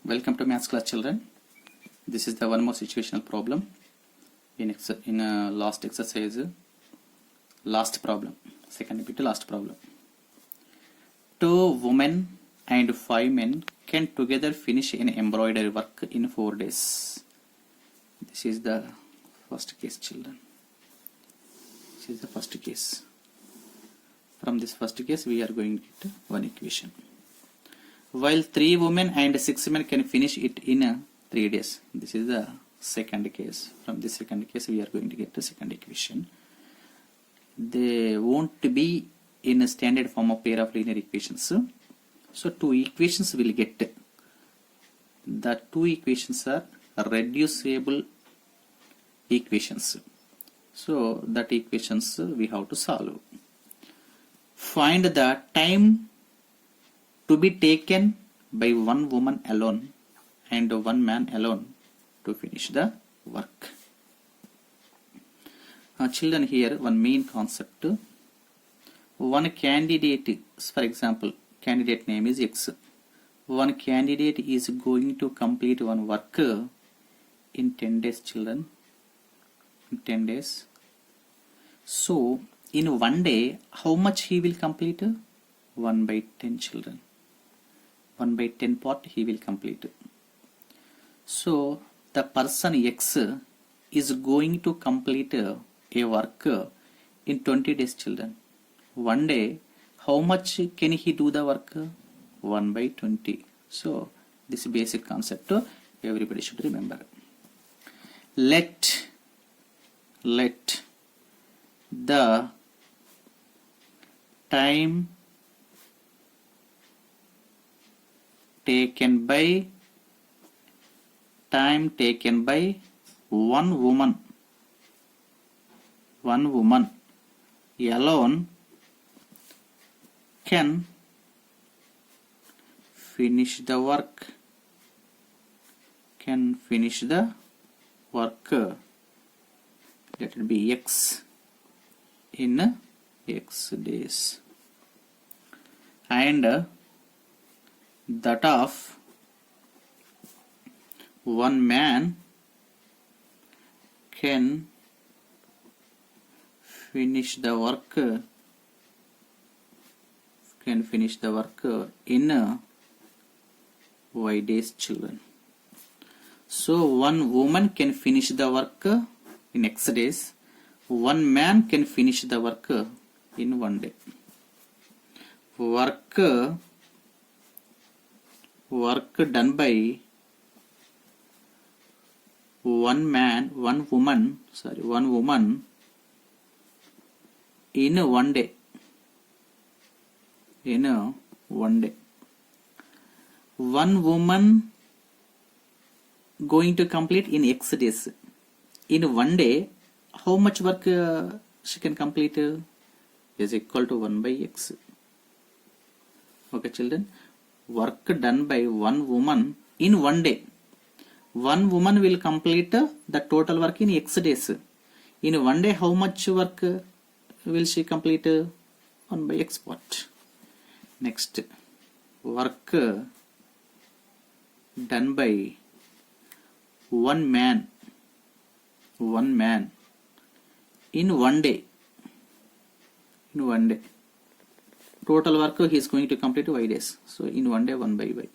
Welcome to maths class, children. This is the one more situational problem in last exercise, last problem, second bit last problem. 2 women and 5 men can together finish an embroidery work in 4 days. This is the first case, children. This is the first case. From this first case we are going to get one equation. While 3 women and 6 men can finish it in 3 days. This is the second case. From this second case we are going to get the second equation. They won't be in a standard form of pair of linear equations. So 2 equations will get. The 2 equations are reducible equations. So that equations we have to solve. Find the time to be taken by 1 woman alone and 1 man alone to finish the work. Children, here one main concept. One candidate, for example, candidate name is X. One candidate is going to complete one work in 10 days, children. In 10 days. So, in 1 day, how much he will complete? 1 by 10, children. 1 by 10 part he will complete. So the person X is going to complete a work in 20 days, children. 1 day, how much can he do the work? 1 by 20. So this basic concept everybody should remember. Let the time taken by 1 woman alone can finish the work. Let it be X in X days, and that of 1 man can finish the work in Y days, children. So 1 woman can finish the work in X days. 1 man can finish the work in 1 day. Work done by 1 woman in 1 day. 1 woman going to complete in X days. In 1 day, how much work she can complete is equal to 1 by X. Okay, children. Work done by 1 woman in 1 day. 1 woman will complete the total work in X days. In 1 day, how much work will she complete? 1 by X part. Next, work done by 1 man in 1 day. Total work he is going to complete Y days. So in 1 day, 1 by Y.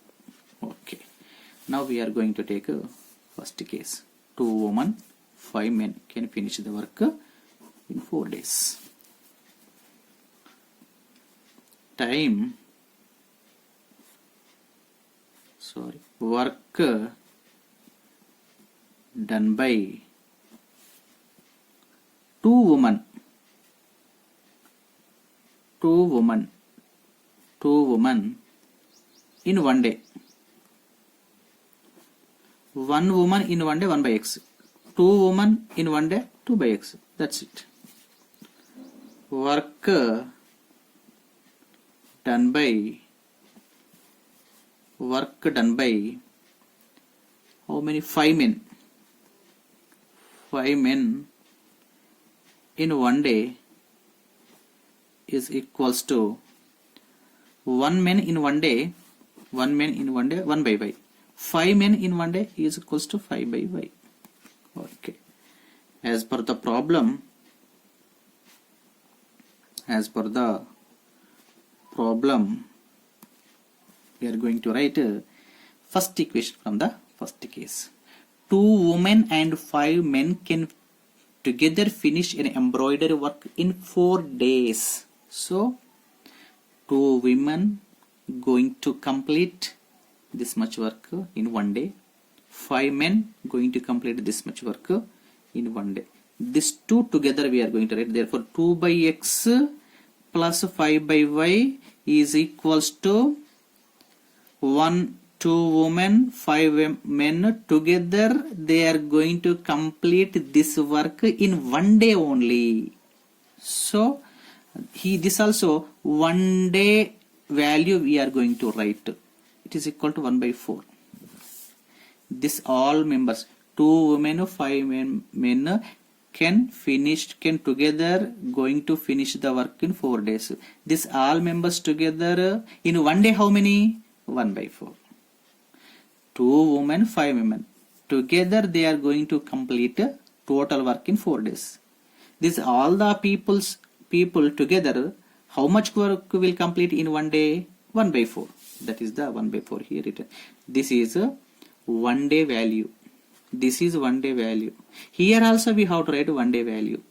Okay. Now we are going to take a first case. 2 women, 5 men can finish the work in 4 days. Work done by 2 women in 1 day. 1 woman in 1 day, 1 by X. 2 women in 1 day, 2 by X. That's it. Work done by how many? 5 men. 5 men in 1 day is equals to 1 man in 1 day, 1 man in 1 day, 1 by y. 5 men in one day is equals to 5 by y. Okay. As per the problem, we are going to write first equation from the first case. 2 women and 5 men can together finish an embroidery work in 4 days. So 2 women going to complete this much work in 1 day. 5 men going to complete this much work in 1 day. These two together we are going to write. Therefore 2 by x plus 5 by y is equals to 2 women, 5 men together they are going to complete this work in 1 day only. So this also 1 day value we are going to write. It is equal to 1 by 4. This all members 2 women, 5 men can together going to finish the work in 4 days. This all members together in 1 day how many? 1 by 4. 2 women, 5 men together they are going to complete total work in 4 days. This all the people together how much work will complete in 1 day? 1 by 4. That is the 1 by 4 here written. This is a 1 day value. This is 1 day value. Here also we have to write 1 day value.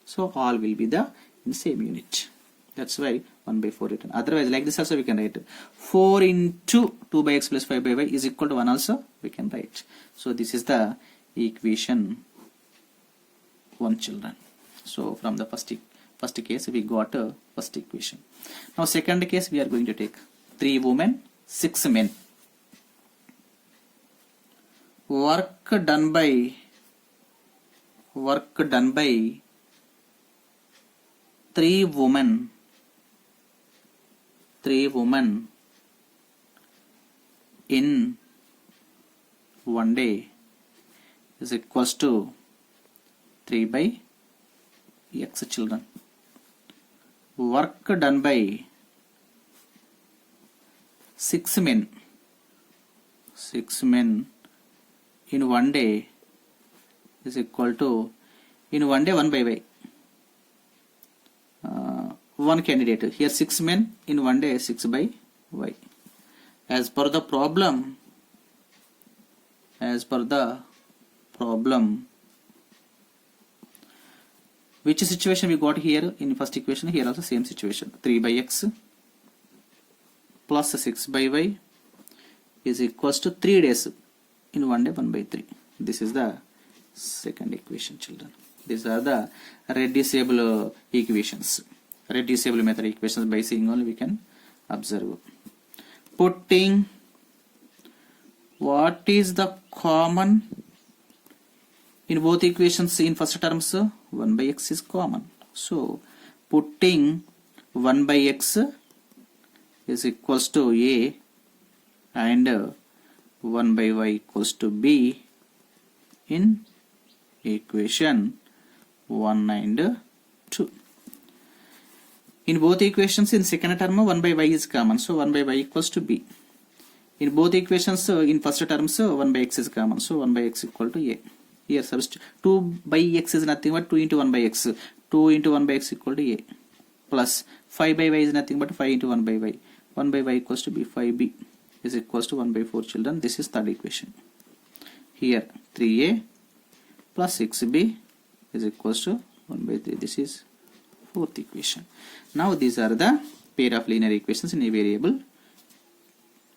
So all will be the same unit. That's why 1 by 4 written. Otherwise like this also we can write 4 into 2 by x plus 5 by y is equal to 1 also we can write. So this is the equation 1 children. So from the first case we got a first equation. Now second case we are going to take 3 women, 6 men. Work done by 3 women in 1 day is equals to 3 by x children. Work done by 6 men in 1 day is equal to in 1 day 1 by y. One candidate here 6 men in 1 day 6 by y. As per the problem which situation we got here in first equation? Here also same situation. 3 by x plus 6 by y is equals to 3 days in 1 day 1 by 3. This is the second equation children. These are the reducible equations. Reducible method equations by seeing only we can observe. Putting what is the common in both equations? In first terms 1 by x is common. So putting 1 by x is equals to a and 1 by y equals to b in equation 1 and 2. In both equations in second term 1 by y is common, so 1 by y equals to b. In both equations in first terms 1 by x is common, so 1 by x equal to a. Here substitute 2 by x is nothing but 2 into 1 by x. 2 into 1 by x equal to a plus 5 by y is nothing but 5 into 1 by y. 1 by y equals to b. 5b is equals to 1 by 4 children. This is third equation. Here 3a plus 6b is equals to 1 by 3. This is fourth equation. Now these are the pair of linear equations in variable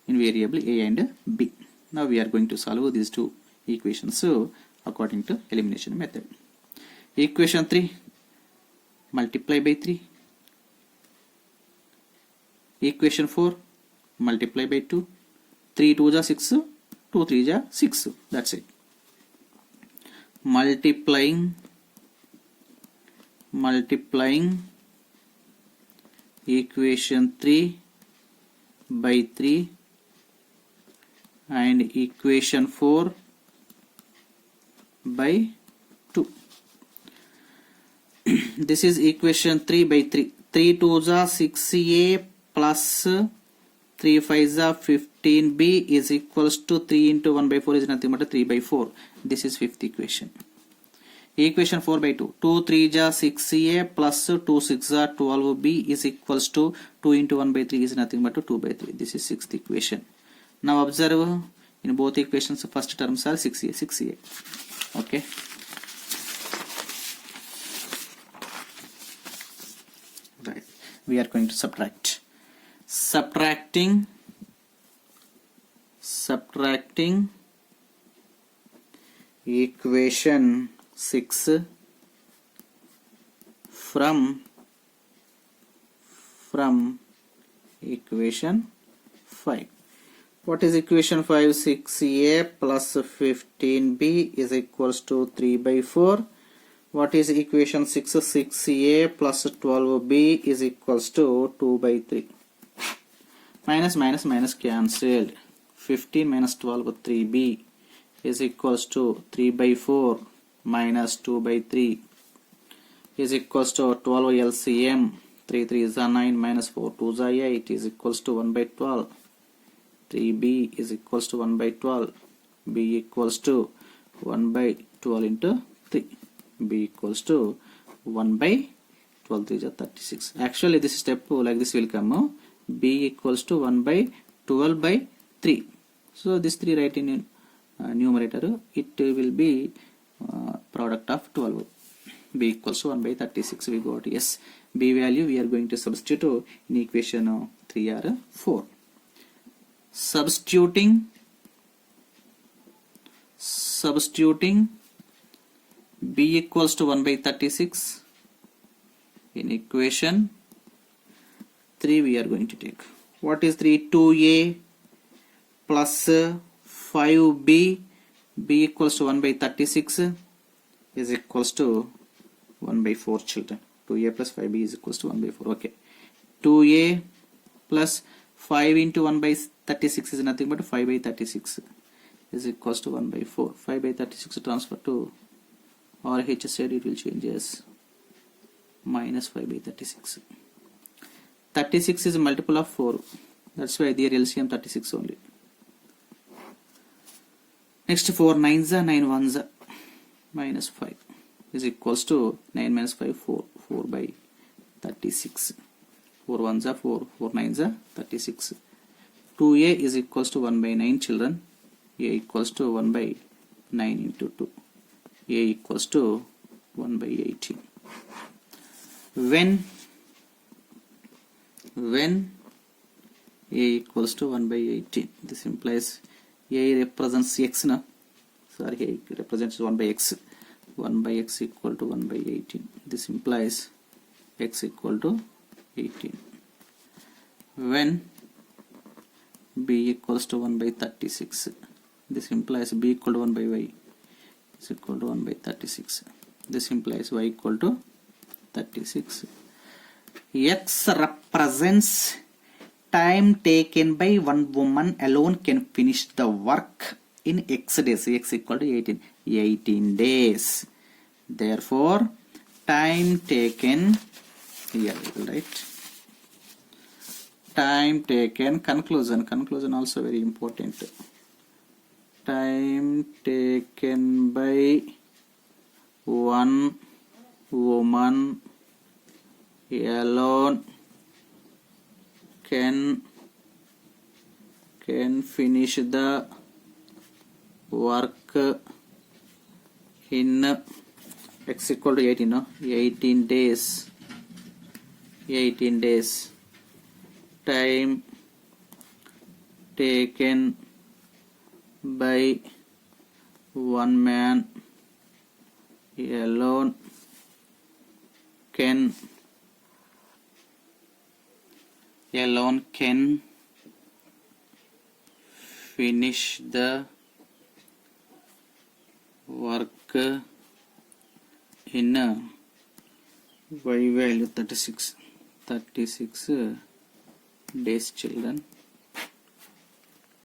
a and b. Now we are going to solve these two equations according to elimination method. Equation 3 multiply by 3. Equation 4 multiply by 2. 3 2 is 6, 2 3 is 6. That's it. Multiplying equation 3 by 3 and equation 4 by 2. This is equation 3 by 3. 3 2 is 6a plus 3 5s are 15b is equals to 3 into 1 by 4 is nothing but 3 by 4. This is fifth equation. Equation 4 by 2. 2 3 ja 6a plus 2 6 are 12b is equals to 2 into 1 by 3 is nothing but 2 by 3. This is sixth equation. Now observe in both equations first terms are 6a. Okay. Right. We are going to subtract. Subtracting equation 6 from equation 5. What is equation 5? 6a plus 15b is equals to 3 by 4. What is equation 6? 6a plus 12b is equals to 2 by 3. Minus cancelled. 15 minus 12 3b is equals to 3 by 4 minus 2 by 3 is equals to 12 LCM. 3 3 is 9 minus 4 2 is 8 is equals to 1 by 12. 3b is equals to 1 by 12. b equals to 1 by 12 into 3. b equals to 1 by 12 3 is 36. Actually this step like this will come. b equals to 1 by 12 by 3. So this 3 write in numerator. It will be product of 12. b equals to 1 by 36. We got yes. b value we are going to substitute in equation 3 or 4. Substituting b equals to 1 by 36 in equation 3 we are going to take. What is 3? 2a plus 5b, b equals to 1 by 36 is equals to 1 by 4 children. 2a plus 5b is equals to 1 by 4. Okay. 2a plus 5 into 1 by 36 is nothing but 5 by 36 is equals to 1 by 4. 5 by 36 transfer to RH side it will change as minus 5 by 36. 36 is a multiple of 4. That's why their LCM 36 only. Next 4 9s are 9 1s are minus 5 is equals to 9 minus 5 4 by 36. 4 1s are 4 4 9s are 36. 2a is equals to 1 by 9 children. a equals to 1 by 9 into 2. a equals to 1 by 18. When a equals to 1 by 18, this implies a represents x now. Sorry, a represents 1 by x. 1 by x equal to 1 by 18. This implies x equal to 18. When b equals to 1 by 36, this implies b equal to 1 by y is equal to 1 by 36. This implies y equal to 36. X represents time taken by one woman alone can finish the work in x days. X equal to 18 days. Therefore time taken here we will write time taken. Conclusion also very important. Time taken by one woman alone can finish the work in x equal to 18, no? 18 days. 18 days. Time taken by one man alone can finish the work in y value 36 days children.